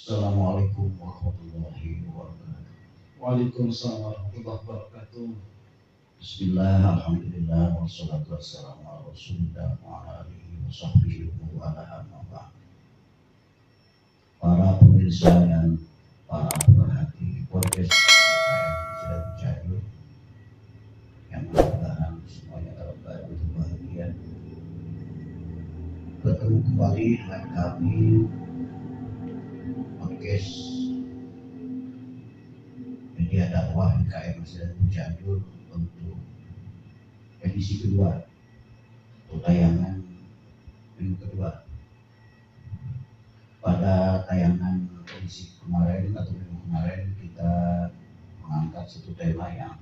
Assalamualaikum warahmatullahi wabarakatuh. Waalaikumsalam warahmatullahi wabarakatuh. Bismillah, alhamdulillah, wassalatu wassalamu ala rasulillah wa ala alihi wa sahbihi wa ala amma ba'd. Para pemirsa dan para pemerhati podcast PKM Sidat Cianjur yang mudah-mudahan semuanya dalam keadaan bahagia. Bertemu kembali dengan kami podcast media dakwah PKM Sidat Cianjur untuk edisi kedua atau tayangan minggu kedua. Pada tayangan edisi kemarin atau minggu kemarin kita mengangkat satu tema yang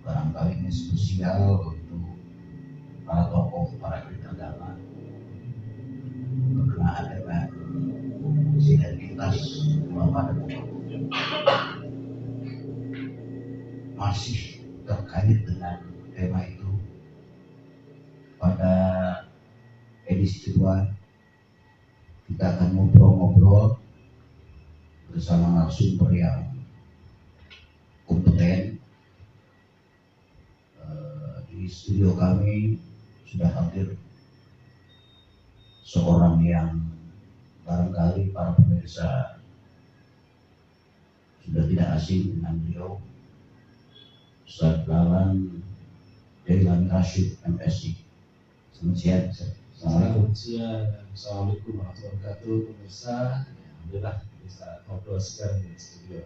barangkali ini spesial untuk para tokoh, para elit agama berkenaan dengan sinergitas ulama dan umat. Masih terkait dengan tema itu, pada edisi kedua kita akan ngobrol-ngobrol bersama narasumber yang kompeten. Di studio kami sudah hadir seorang yang barangkali para pemirsa sudah tidak asing dengan beliau, Ustaz Lalan Dailan Rashid MSc. Selamat siang. Selamat siang. Assalamualaikum warahmatullahi wabarakatuh. Pemirsa, alhamdulillah bisa ngobrol sekarang di studio.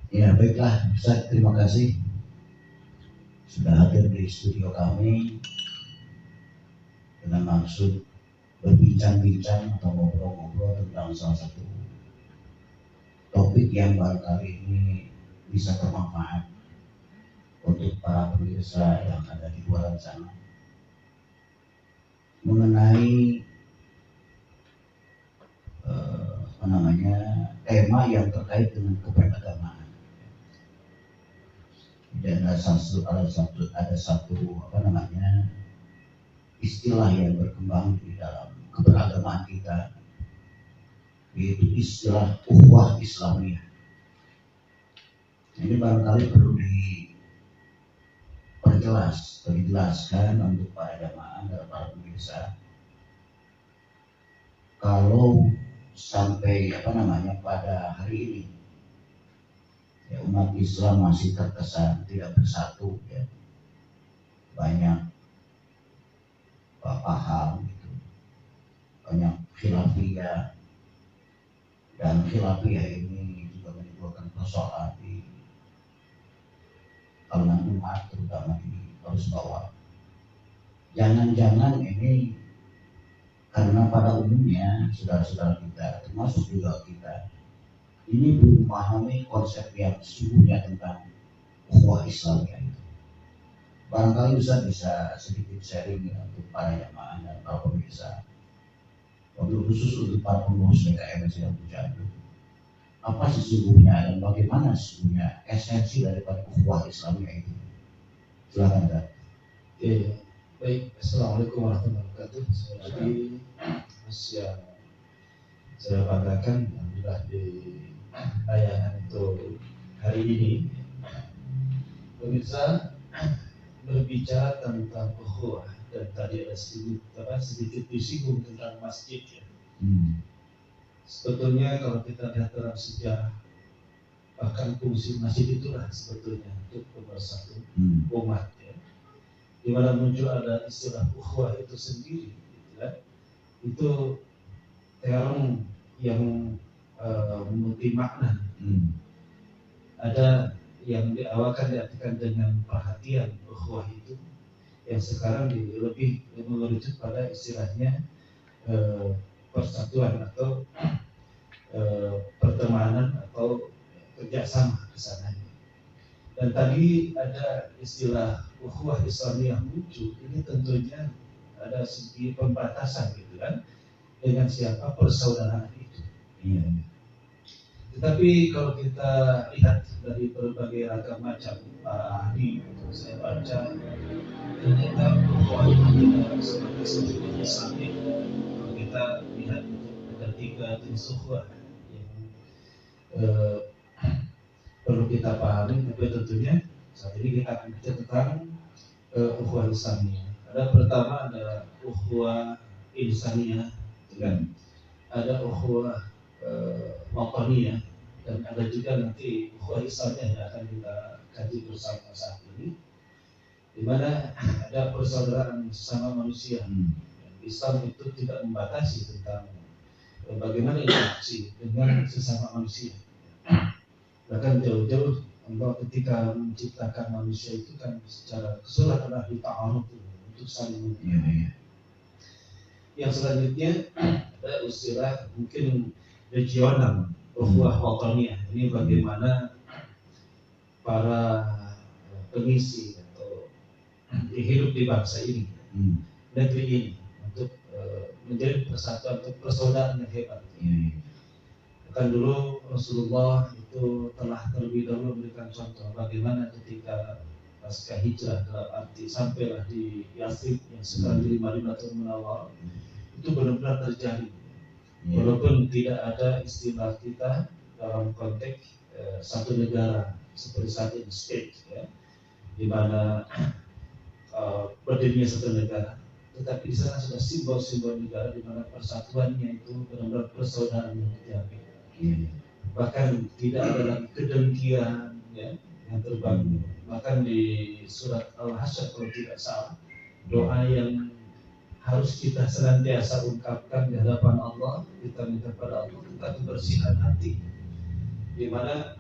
Ya baiklah, Ustaz, terima kasih sudah hadir di studio kami dengan maksud berbincang-bincang atau ngobrol-ngobrol tentang salah satu topik yang barangkali ini bisa bermanfaat untuk para pemirsa yang ada di luar sana, mengenai tema yang terkait dengan keberagamaan. Dan ada satu istilah yang berkembang di dalam keberagamaan kita, yaitu istilah ukhuwah Islamiyah. Ini barangkali perlu dijelaskan untuk para jamaah dan para pemirsa. Kalau sampai pada hari ini ya, umat Islam masih terkesan tidak bersatu, ya, banyak paham gitu, banyak khilafiyah, dan khilafiyah ini juga menimbulkan persoalan di kalangan umat, terutama di garis bawah. Jangan-jangan ini karena pada umumnya saudara-saudara kita, termasuk juga kita, ini belum memahami konsep yang sesungguhnya tentang ukhuwah Islamiyah itu. Barangkali Ustaz bisa sedikit sharing ya, untuk para jamaah dan para pemirsa, wabil khusus untuk para pengurus PKM Sidat Cianjur, apa sesungguhnya dan bagaimana sesungguhnya esensi daripada ukhuwah Islamiyah itu. Silakan Ustaz. Baik, assalamualaikum warahmatullahi wabarakatuh. Seperti yang saya banggakan, alhamdulillah di tayangan untuk hari ini, pemirsa, berbicara tentang ukhuwah, dan tadi ada sedikit disinggung tentang masjid, ya. Sebetulnya kalau kita lihat dalam sejarah, bahkan fungsi masjid itulah sebetulnya untuk pemersatu umat, ya. Di mana muncul ada istilah ukhuwah itu sendiri, ya. Itu term yang memiliki makna. Ada yang diawalkan diartikan dengan perhatian ukhuwah itu, yang sekarang lebih merujuk pada istilahnya persatuan atau pertemanan atau kerjasama kesananya. Dan tadi ada istilah ukhuwah Islamiyah muncul, ini tentunya ada segi pembatasan gitu kan, dengan siapa persaudaraan itu. Iya. Tetapi kalau kita lihat dari berbagai ragam macam ahli, saya baca ternyata ukhuwah itu tidak seperti seperti Islam. kita lihat ada 3 jenis ukhuwah yang eh, perlu kita pahami, tapi tentunya saat ini kita akan bicara tentang ukhuwah Islamiyah. Ada pertama ada ukhuwah insaniyah, kan? Ada ukhuwah wataniyah, dan ada juga nanti ukhuwah Islamiyah yang akan kita kaji bersama saat ini, di mana ada persaudaraan sesama manusia. Islam itu tidak membatasi tentang bagaimana interaksi dengan sesama manusia. Bahkan jauh-jauh Allah ketika menciptakan manusia itu kan secara keseluruhan adalah dita'aruf untuk saling mengenal. Yang selanjutnya ada istilah mungkin regional, ukhuwah wataniyah. Ini bagaimana para pengisi atau hidup di bangsa ini, negeri ini, untuk menjadi persatuan, untuk persaudaraan yang hebat. Bahkan dulu Rasulullah itu telah terlebih dahulu memberikan contoh bagaimana ketika pasca hijrah, dalam arti sampailah di Yathrib yang sekarang jadi Madinatul Munawwarah, itu benar-benar terjadi. Walaupun tidak ada istilah kita dalam konteks satu negara seperti saat ini state, ya, di mana berdirinya satu negara, tetapi di sana sudah simbol-simbol negara di mana persatuannya itu benar-benar persaudaraan yang terjaga. Bahkan tidak ada lagi kedengkian, ya, yang terbangun. Bahkan di surat Al-Hasyr kalau tidak salah, doa yang harus kita senantiasa ungkapkan di hadapan Allah, kita minta pada Allah tentang kebersihan hati, di mana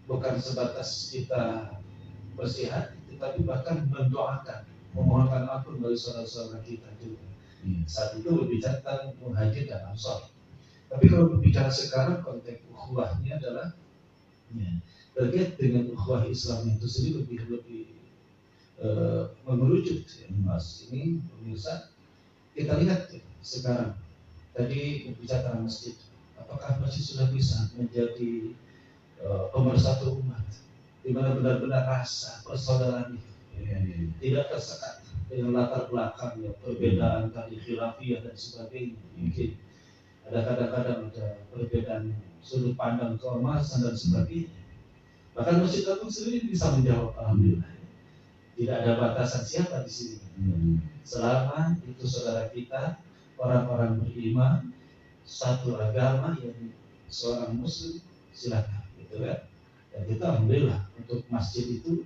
bukan sebatas kita bersih hati, tetapi bahkan mendoakan, memohonkan ampun bagi saudara-saudara kita juga. Saat itu berbicara tentang muhajir dan ansar. Tapi kalau berbicara sekarang konteks ukhuwahnya adalah terkait dengan ukhuwah Islam itu sendiri lebih mengerucut, ya. Mas ini pemirsa, kita lihat ya, sekarang tadi berbicara tentang masjid, apakah masjid sudah bisa menjadi pemersatu umat, di mana benar-benar rasa persaudaraan itu tidak tersekat dengan latar belakang, ya, perbedaan tadi khilafiyah dan sebagainya. Mungkin ada kadang-kadang ada perbedaan sudut pandang keormasan dan sebagainya. Bahkan Masjid Agung sendiri bisa menjawab, alhamdulillah, tidak ada batasan siapa di sini. Selama itu saudara kita, orang-orang beriman, satu agama, yang seorang muslim, silakan, gitu kan. Dan kita alhamdulillah untuk masjid itu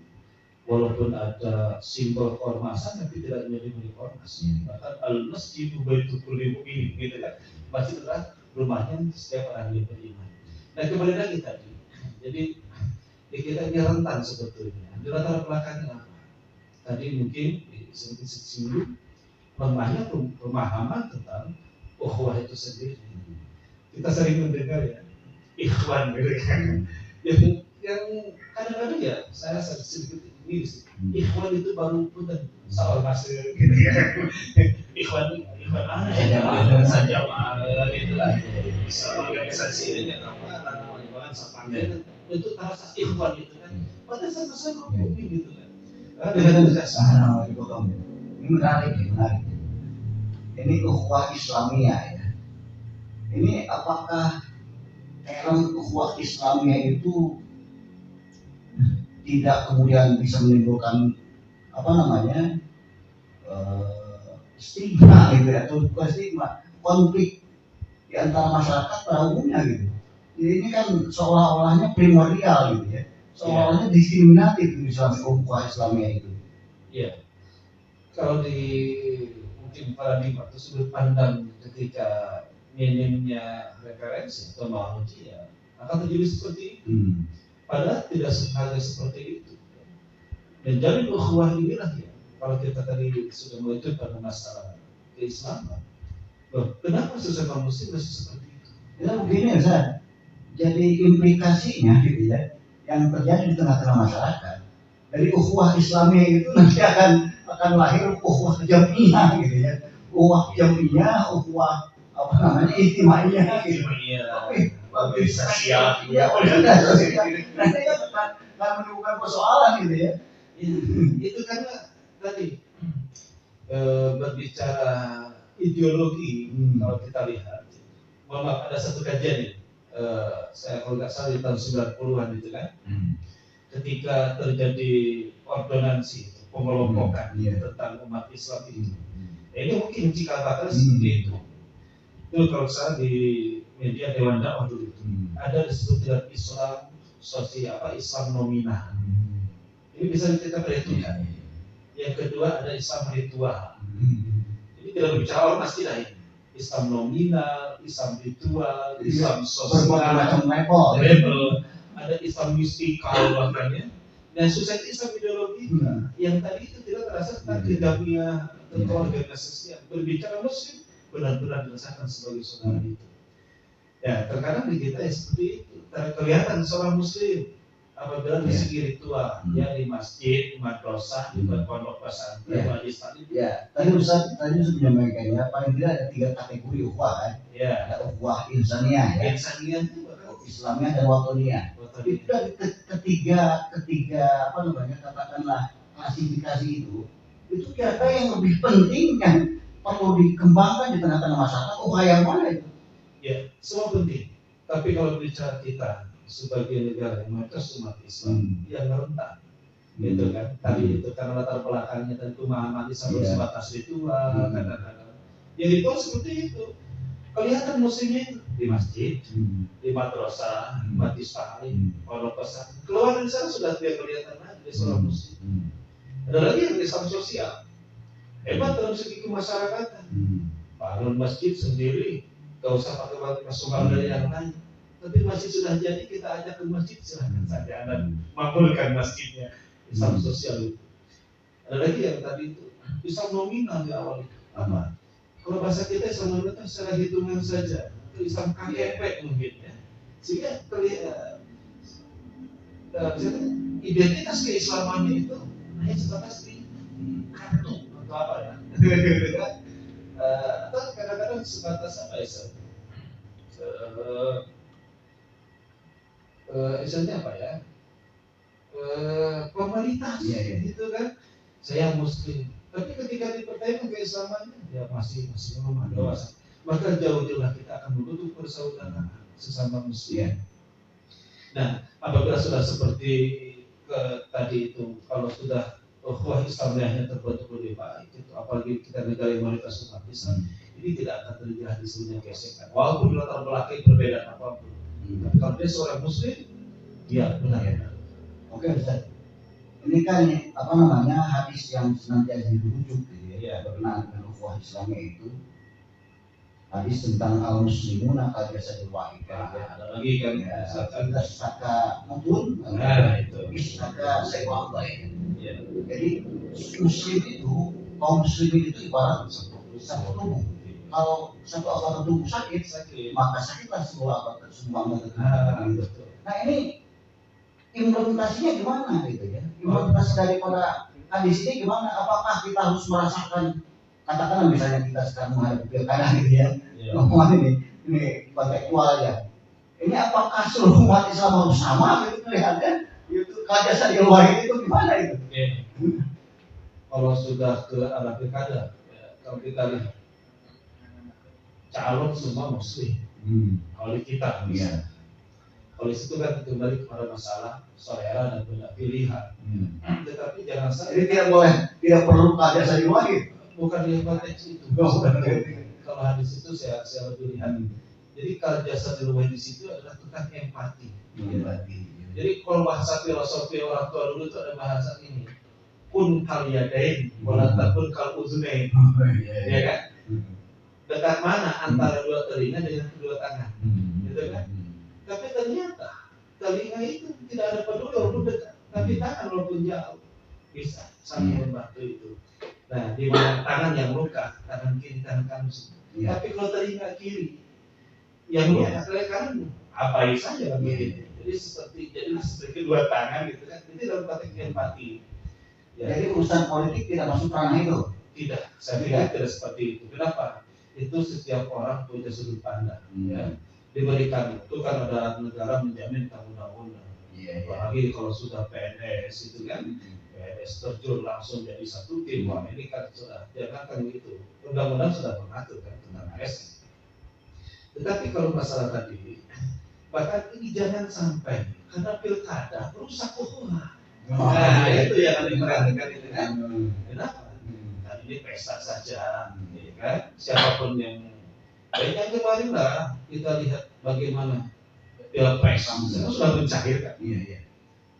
walaupun ada simbol keormasan, tapi tidak menjadi milik ormas. Bahkan al-masjidu baitul kulli mu'min, gitu kan. Masjid adalah rumahnya setiap orang yang beriman. Nah, kembali lagi tadi, jadi kita ini rentan sebetulnya. Di latar belakangnya apa? Tadi mungkin sedikit singgung lemahnya pemahaman tentang ukhuwah itu sendiri. Kita sering mendengar ya, ikhwan, gitu kan. Yang kadang-kadang ya saya sedikit ini, ikhwan itu baru pun soal masuk, gitu kan. Ikhwan mana ya? Saja gitu lah. Sama organisasi ini apa? Orang sepanjang itu terasa ikhwan gitu kan. Pada sama-sama mungkin gitu kan. Ini menarik. Ini ukhuwah Islamiyah ya. Ini apakah term ukhuwah Islamiyah itu tidak kemudian bisa menimbulkan stigma gitu ya, atau bukan stigma, konflik di antara masyarakat pada umumnya gitu. Jadi ini kan seolah-olahnya primordial gitu ya, seolah-olahnya diskriminatif di ukhuwah Islamiyah itu. Iya. Kalau di mungkin paradigma atau sudut pandang ketika minimnya referensi atau knowledge, ya akan terjadi seperti itu. Padahal tidak hanya seperti itu. Dan jadi ukhuwah inilah ya, kalau kita tadi sudah merujuk pada masalah keislaman, kenapa sesama muslim masih seperti itu? Ya begini Ustaz, jadi implikasinya gitu ya, yang terjadi di tengah-tengah masyarakat dari ukhuwah Islamiyah itu nanti akan lahir ukhuwah jamiyah gitu ya, ukhuwah jamiyah, ukhuwah ijtimaiyah gitu. Organisasi ya, organisasi. Nanti kan menimbulkan persoalan gitu ya. Itu karena tadi berbicara ideologi kalau kita lihat. Maaf, ada satu kajian nih, saya kalau nggak salah di tahun 90-an itu kan, ketika terjadi ordonansi, pengelompokan tentang umat Islam itu. Ini mungkin cikal bakal seperti itu. Itu kalau saya di media Dewan Dakwah dulu itu ada disebut dengan Islam sosial, Islam nominal. Ini bisa kita perhitungkan. Yang kedua ada Islam ritual. Jadi tidak berbicara ormas tidak ini. Islam nominal, Islam ritual, Islam sosial, level, ada Islam mistikal bahkan ya. Dan susah Islam ideologi yang tadi itu tidak terasa tentang kedamaian atau organisasi. Berbicara Muslim benar-benar dirasakan sebagai saudara itu. Ya terkadang di kita seperti itu. Kelihatan seorang Muslim apabila di segi ritual, ya di masjid, di madrasah, di pondok pesantren, majelis taklim. Ya, tadi Ustaz menyampaikan ya, paling tidak ada 3 kategori ukhuwah kan. Ya. Ada ukhuwah insaniyah ya. Insaniyah itu Islamiyah dan watoniyah. Itu dari ketiga apa namanya katakanlah klasifikasi itu kira-kira yang lebih penting yang perlu dikembangkan di tengah-tengah masyarakat. Yang mana itu? Ya, semua penting. Tapi kalau bicara kita sebagai negara yang mayoritas umat Islam yang rentan, gitu kan? Tadi itu karena latar belakangnya dan pemahaman Islam sebatas ritual, kadang-kadang. Yang itu seperti itu. Kelihatan musimnya itu di masjid, di madrasah, majelis taklim, pondok pesantren. Keluar dari sana sudah tidak kelihatan lagi seorang muslim. Ada lagi yang Islam sosial. Hebat dalam segi kemasyarakatan. Bangun masjid sendiri, gak usah pakai masukan dari yang lain. Tapi masjid sudah jadi, kita ajak ke masjid, silahkan saja Anda makmurkan masjidnya. Islam sosial itu. Ada lagi yang tadi itu Islam nominal di awal itu. Apa? Kalau bahasa kita Islam nominal itu secara hitungan saja. Itu Islam KKP mungkin ya. Sehingga identitas keislamannya itu hanya sebatas di kartu atau apa ya. Atau kadang-kadang sebatas apa ya? Misalnya apa ya? Formalitas gitu kan. Saya muslim. Tapi ketika dipertanyakan keislamannya, ya masih belum ada wawasan. Maka jauh-jauhlah kita akan menuntut persaudaraan sesama muslim. Nah, apabila sudah seperti tadi itu, kalau sudah ukhuwah Islamiyahnya terbentuk lebih baik, itu apalagi kita negara yang mayoritas umat Islam, ini tidak akan terjadi sebenarnya gesekan. Walaupun latar belakang perbedaan apapun, tapi kalau dia seorang muslim, dia benar-benar. Oke, Ustaz. Ini kan apa namanya hadis yang senantiasa dirujuk berkenaan dengan ukhuwah Islamiyah itu hadis tentang al-muslimuna kal jasadil wahid. Ada lagi kan kita saka mutun, itu saka sewa baik. Jadi muslim itu kaum muslimin itu ibarat satu tubuh. Kalau satu anggota tubuh sakit, maka sakitlah semua anggota tubuh. Nah ini implementasinya gimana gitu ya? Implementasi daripada hadis ini gimana? Apakah kita harus merasakan katakanlah misalnya kita sekarang menghadapi pilkada gitu ya? Ngomong ini kontekstual ya. Ini apakah seluruh umat Islam harus sama gitu kelihatannya? Itu kajian yang wahid itu gimana itu? Kalau sudah ke arah pilkada, kalau kita lihat calon semua muslim, kalau kita kalau itu kan kembali kepada masalah selera dan banyak pilihan. Tetapi jangan sampai tidak perlu kajian yang wahid. Bukan di konteks itu. Kalau hadis itu saya lebih lihat. Jadi kalau jasa diluwih di situ adalah tentang empati. Jadi kalau bahasa filosofi orang tua dulu itu ada bahasa ini. Kun kal yadain, wala takun kal uzunain. Ya kan? Dekat mana antara dua telinga dengan kedua tangan? Gitu kan? Tapi ternyata telinga itu tidak ada peduli walaupun dekat, tapi tangan walaupun jauh bisa saling membantu itu. Nah, di mana tangan yang luka, tangan kiri, tangan kanan. Tapi kalau telinga kiri yang luka, telinga kanan apa saja begitu. Jadi seperti dua tangan gitu kan. Itu dalam konteks empati. Ya. Jadi urusan politik tidak masuk ranah itu. Tidak, saya pikir tidak seperti itu. Kenapa? Itu setiap orang punya sudut pandang. Ya. Diberikan itu kan ada negara menjamin undang-undang. Apalagi kalau sudah PNS itu kan PNS terjun langsung jadi satu tim. Wah, ini kan sudah, jangan kan gitu. Undang-undang sudah mengatur kan tentang ASN. Tetapi kalau masalah tadi, bahkan ini jangan sampai karena pilkada merusak ukhuwah. Nah, itu yang diperhatikan itu kan. Kenapa? Nah, ini pesta saja, ya kan? Siapapun yang kemarin lah kita lihat bagaimana pilpres sudah mencairkan. Iya.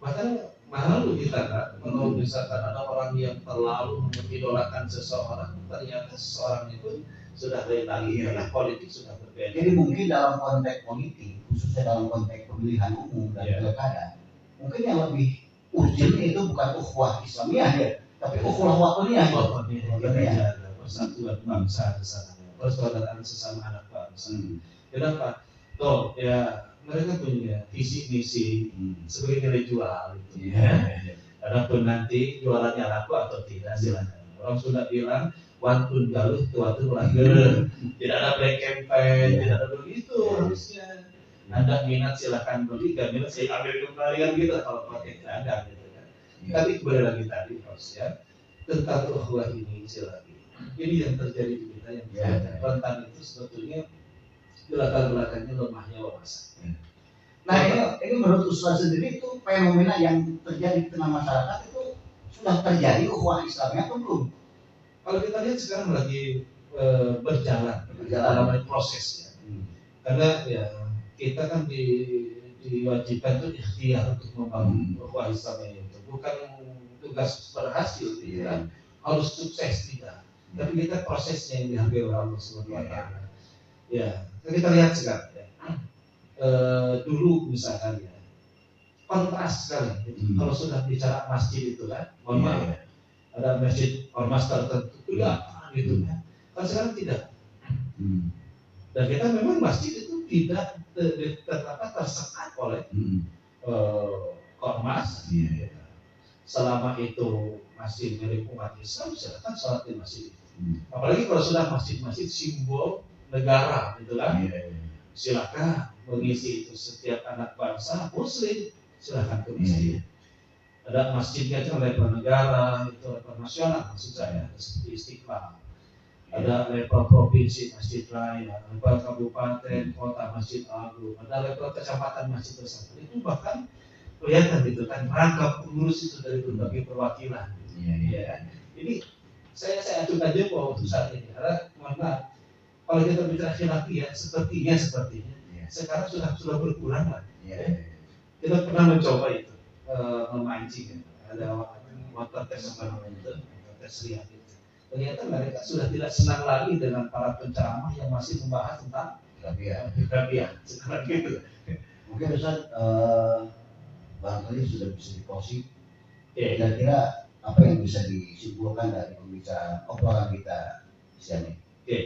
Bahkan malu kita kan kalau misalkan ada orang yang terlalu mengidolakan seseorang, ternyata seseorang itu sudah lagi karena politik sudah berbeda. Jadi mungkin dalam konteks politik, khususnya dalam konteks pemilihan umum dan pilkada, mungkin yang lebih urgent itu bukan ukhuwah Islamiyah ya, tapi ukhuwah wataniyah. Persatuan bangsa di sana, persaudaraan sesama anak bangsa. Kenapa? Toh ya mereka punya visi misi sebagai nilai jual gitu ya. Adapun nanti jualannya laku atau tidak silakan. Orang sudah bilang wantun galuh tuatun lahir. Tidak ada black campaign, tidak ada begitu harusnya. Anda minat silakan beli, gak minat saya ambil kembalian gitu kalau pakai ada gitu kan. Tapi kembali lagi tadi ya tentang ukhuwah ini silakan. Ini yang terjadi di kita yang rentan itu sebetulnya belakang-belakangnya lemahnya wawasan. Nah ini menurut Ustaz sendiri itu fenomena yang terjadi di tengah masyarakat itu sudah terjadi ukhuwah Islamnya atau belum? Kalau kita lihat sekarang lagi berjalan dalam proses ya. Karena ya kita kan diwajibkan itu ikhtiar untuk membangun ukhuwah Islamnya itu bukan tugas berhasil ya. Harus sukses tidak. Tapi kita prosesnya yang dihargai oleh Allah Subhanahu wa taala. Ya, kita lihat sekarang ya. Dulu misalkan ya kontras sekali kalau sudah bicara masjid itu kan mohon maaf ada masjid ormas tertentu gitu kan sekarang tidak dan kita memang masjid itu tidak tersekat oleh ormas selama itu masih milik umat Islam silakan sholat di masjid apalagi kalau sudah masjid-masjid simbol negara gitu kan silakan mengisi itu setiap anak bangsa muslim silakan ke masjid. Ada masjidnya itu level negara, itu level nasional maksud saya seperti Istiqlal. Ada level provinsi masjid raya, level kabupaten, kota masjid agung, ada level kecamatan masjid besar. Itu bahkan kelihatan gitu kan rangkap pengurus itu dari berbagai perwakilan. Iya. Ini saya ajukan aja bahwa untuk saat ini karena mohon maaf kalau kita bicara khilafiyah sepertinya sekarang sudah berkurang lah. Kita pernah mencoba itu memancing ada water test tes lihat itu. Ternyata mereka sudah tidak senang lagi dengan para penceramah yang masih membahas tentang khilafiyah sekarang gitu. Mungkin Ustaz barangkali sudah bisa diposisi. Kira-kira apa yang bisa disimpulkan dari pembicaraan obrolan kita siang ini? Oke,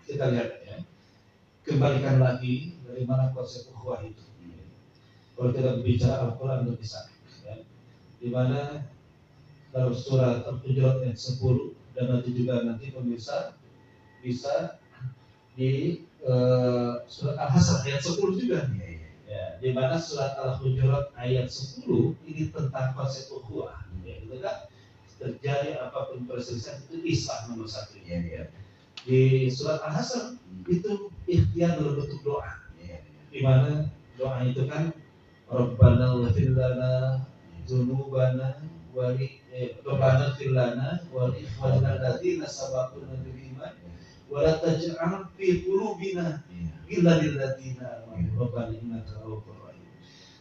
kita lihat ya. Kembalikan lagi dari mana konsep ukhuwah itu. Kalau kita berbicara Al-Quran lebih sangat, ya. Di mana dalam surat Al-Hujurat ayat 10 dan nanti pemirsa bisa di surat Al-Hasr ayat 10 juga. Ya, di mana surat Al-Hujurat ayat 10 ini tentang konsep ukhuwah. Ya, itu kan terjadi apapun perselisihan itu Islam nomor satu. Ya. Di surat Al-Hasr itu ikhtiar dalam bentuk doa. Di mana doa itu kan Rabbana ighfir lana dzunubana wa Rabbana ighfir lana wa li ikhwanina alladziina sabaquna bil iman wa la taj'al fi qulubina ghillan lil ladziina amanu Rabbana innaka ra'ufur rahim.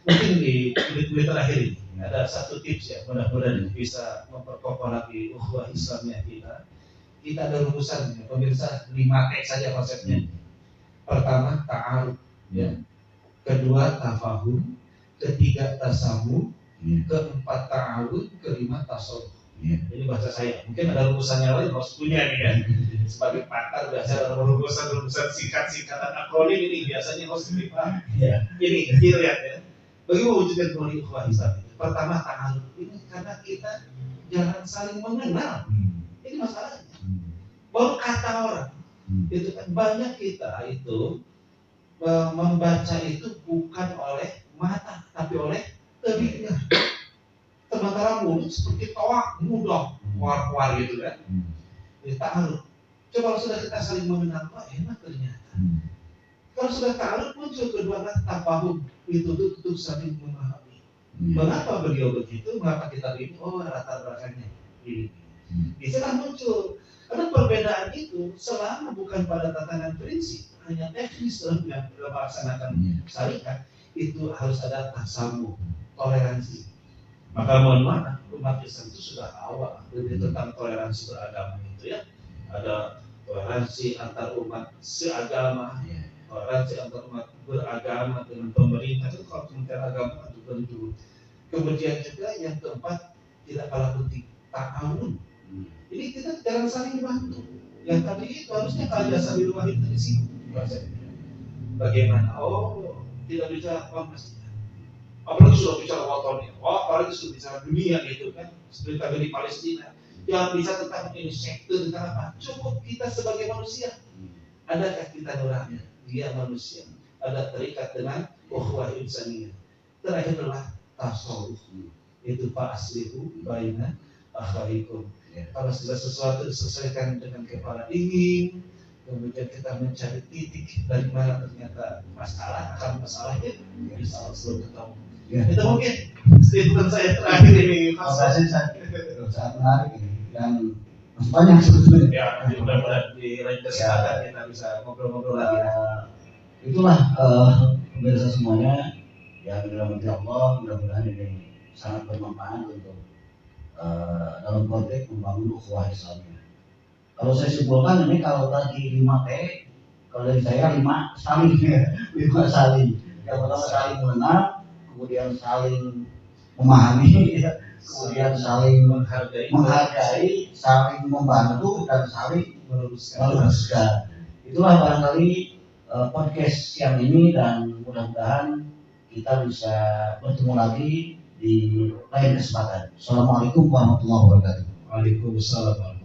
Mungkin di menit terakhir ini ada satu tips ya, mudah-mudahan bisa memperkokoh lagi ukhuwah Islamiyah kita. Kita ada rumusan ya, pemirsa 5T saja konsepnya. Pertama ta'aruf ya. Kedua tafahum, ketiga tasawuf, keempat ta'awud, kelima tasawuf. Ini bahasa saya. Mungkin ada rumusannya lain harus punya nih ya. Sebagai pakar biasa ada rumusan singkatan akronim ini biasanya harus dipahami. Ini lihat ya. Bagi mewujudkan kembali ukhuwah Islam. Pertama ta'aruf ini karena kita jangan saling mengenal. Ini masalahnya. Baru kata orang. Itu kan banyak kita itu membaca itu bukan oleh mata tapi oleh telinga. sementara mulut seperti toa mudah keluar gitu kan. Jadi ta'aruf. Coba kalau sudah kita saling mengenal, enak ternyata. Kalau sudah ta'aruf muncul kedua tafahum, itu untuk saling memahami. Mengapa beliau begitu? Mengapa kita begini? Latar belakangnya ini. Disitulah muncul. Karena perbedaan itu selama bukan pada tatanan prinsip, hanya teknis dalam melaksanakan syariat, itu harus ada tasamuh, toleransi. Maka mohon maaf, umat Islam itu sudah awal lebih tentang toleransi beragama itu ya. Ada toleransi antar umat seagama, toleransi antar umat beragama dengan pemerintah itu kalau kementerian agama itu tentu. Kemudian juga yang keempat tidak kalah penting ta'awun. Jadi kita jangan saling bantu. Yang tadi itu harusnya kalau jasa di rumah itu di sini. Bagaimana? Tidak bicara masjid. Apalagi sudah bicara watonnya. Apalagi sudah bicara dunia gitu kan. Seperti tadi di Palestina. Jangan bicara tentang ini sekte tentang apa. Cukup kita sebagai manusia. Adakah kita nurani? Dia manusia. Ada terikat dengan ukhuwah insaniyah. Terakhir adalah tasawuf. Itu fa'aslihu baina akhawaikum. Kalau sudah sesuatu diselesaikan dengan kepala dingin, kemudian kita mencari titik dari mana ternyata masalahnya bisa langsung ketemu. Itu mungkin statement saya terakhir ini. Sangat menarik ini dan banyak sebetulnya. Ya, mudah-mudahan di lain kesempatan kita bisa ngobrol-ngobrol lagi. Itulah pemirsa semuanya yang dirahmati Allah, mudah-mudahan ini sangat bermanfaat untuk dalam konteks membangun ukhuwah Islamiyah. Kalau saya simpulkan ini kalau tadi 5T, kalau dari saya 5 saling. Yang pertama saling mengenal, kemudian saling memahami, kemudian saling menghargai, saling membantu dan saling meluruskan. Itulah barangkali podcast siang ini dan mudah-mudahan kita bisa bertemu lagi di lain kesempatan. Assalamualaikum warahmatullahi wabarakatuh. Waalaikumsalam.